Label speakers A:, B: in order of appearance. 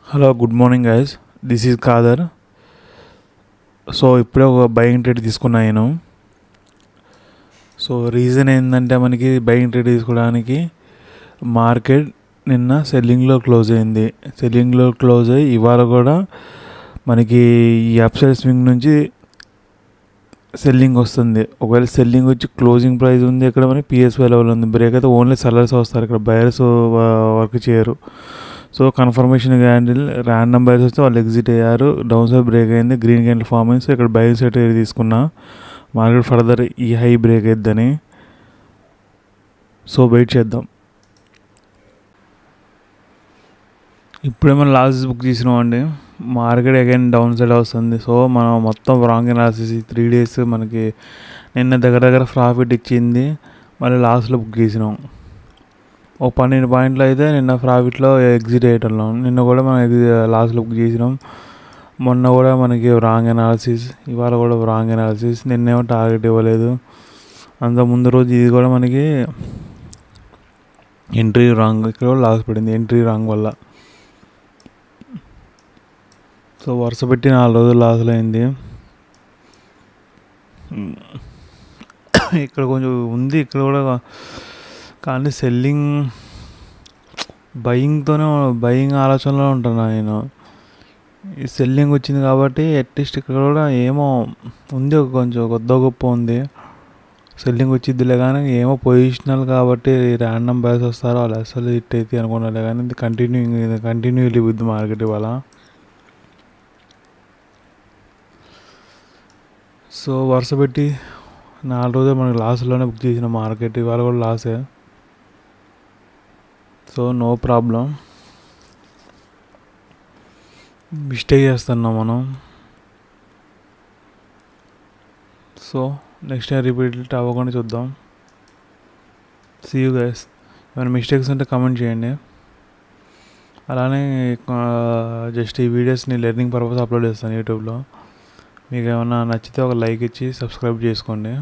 A: Hello good morning guys. This is Khadar. So ఇప్పుడే ఒక buying trade తీసుకున్నా నేను. సో రీజన్ ఏంటంటే మనకి బయింగ్ ట్రేడ్ తీసుకోవడానికి మార్కెట్ నిన్న సెల్లింగ్లో క్లోజ్ అయ్యి ఇవాళ కూడా మనకి ఈ అప్సైడ్ స్వింగ్ నుంచి సెల్లింగ్ వస్తుంది. ఒకవేళ సెల్లింగ్ వచ్చి క్లోజింగ్ ప్రైస్ ఉంది ఇక్కడ మనకి పిఎస్వై లెవెల్ ఉంది. బ్రేక్ అయితే ఓన్లీ సెల్లర్స్ వస్తారు, ఇక్కడ బయర్స్ వర్క్ చేయరు. So confirmation candle random buyers వస్తే వాళ్ళు ఎగ్జిట్ అయ్యారు. డౌన్ సైడ్ బ్రేక్ అయింది, గ్రీన్ క్యాండిల్ ఫామ్ అయింది. సో ఇక్కడ బయర్ సైడ్ తీసుకున్నా, మార్కెట్ ఫర్దర్ ఈ హై బ్రేక్ అయిద్దని. సో వెయిట్ చేద్దాం. ఇప్పుడే మనం లాస్ బుక్ చేసినాం అండి. మార్కెట్ అగైన్ డౌన్ సైడ్ వస్తుంది. సో మనం మొత్తం రాంగ్ అనాలిసిస్ 3 days మనకి నిన్న దగ్గర ప్రాఫిట్ ఇచ్చింది, మళ్ళీ లాస్ట్లో బుక్ చేసినాం. ఓ 12 పాయింట్లు అయితే నిన్న ప్రాఫిట్లో ఎగ్జిట్ అయ్యేటోళ్ళం. నిన్న కూడా మనం లాస్ట్లో బుక్ చేసినాం. మొన్న కూడా మనకి రాంగ్ అనాలిసిస్, ఇవాళ కూడా రాంగ్ అనాలిసిస్. నిన్నేమో టార్గెట్ ఇవ్వలేదు. అంత ముందు రోజు ఇది కూడా మనకి ఎంట్రీ రాంగ్, ఇక్కడ కూడా లాస్ పడింది ఎంట్రీ రాంగ్ వల్ల. సో వరుస పెట్టి 4 రోజులు లాస్లో అయింది. ఇక్కడ కొంచెం ఉంది, ఇక్కడ కూడా. కానీ సెల్లింగ్ బయింగ్ ఆలోచనలో ఉంటున్నా నేను. ఈ సెల్లింగ్ వచ్చింది కాబట్టి అట్లీస్ట్ ఇక్కడ కూడా ఏమో ఉంది, కొంచెం కొద్ద గొప్ప ఉంది. సెల్లింగ్ వచ్చిద్దిలే కానీ ఏమో పొజిషనల్ కాబట్టి ర్యాండమ్ బయర్స్ వస్తారో వాళ్ళు అసలు హిట్ అయితే అనుకున్నాలే కానీ ఇది కంటిన్యూ విత్ మార్కెట్ ఇవాళ. సో వరుస పెట్టి 4 రోజులు మనకి లాస్లోనే బుక్ చేసిన మార్కెట్, ఇవాళ కూడా లాసే. సో నో ప్రాబ్లం, మిస్టేక్ చేస్తున్నాం మనం. సో నెక్స్ట్ టైం రిపీట్ అవ్వకుండా చూద్దాం. See you guys. ఏమైనా మిస్టేక్స్ ఉంటే కమెంట్ చేయండి. అలానే జస్ట్ ఈ వీడియోస్ని లెర్నింగ్ పర్పస్ అప్లోడ్ చేస్తాను యూట్యూబ్లో. మీకు ఏమైనా నచ్చితే ఒక లైక్ ఇచ్చి సబ్స్క్రైబ్ చేసుకోండి.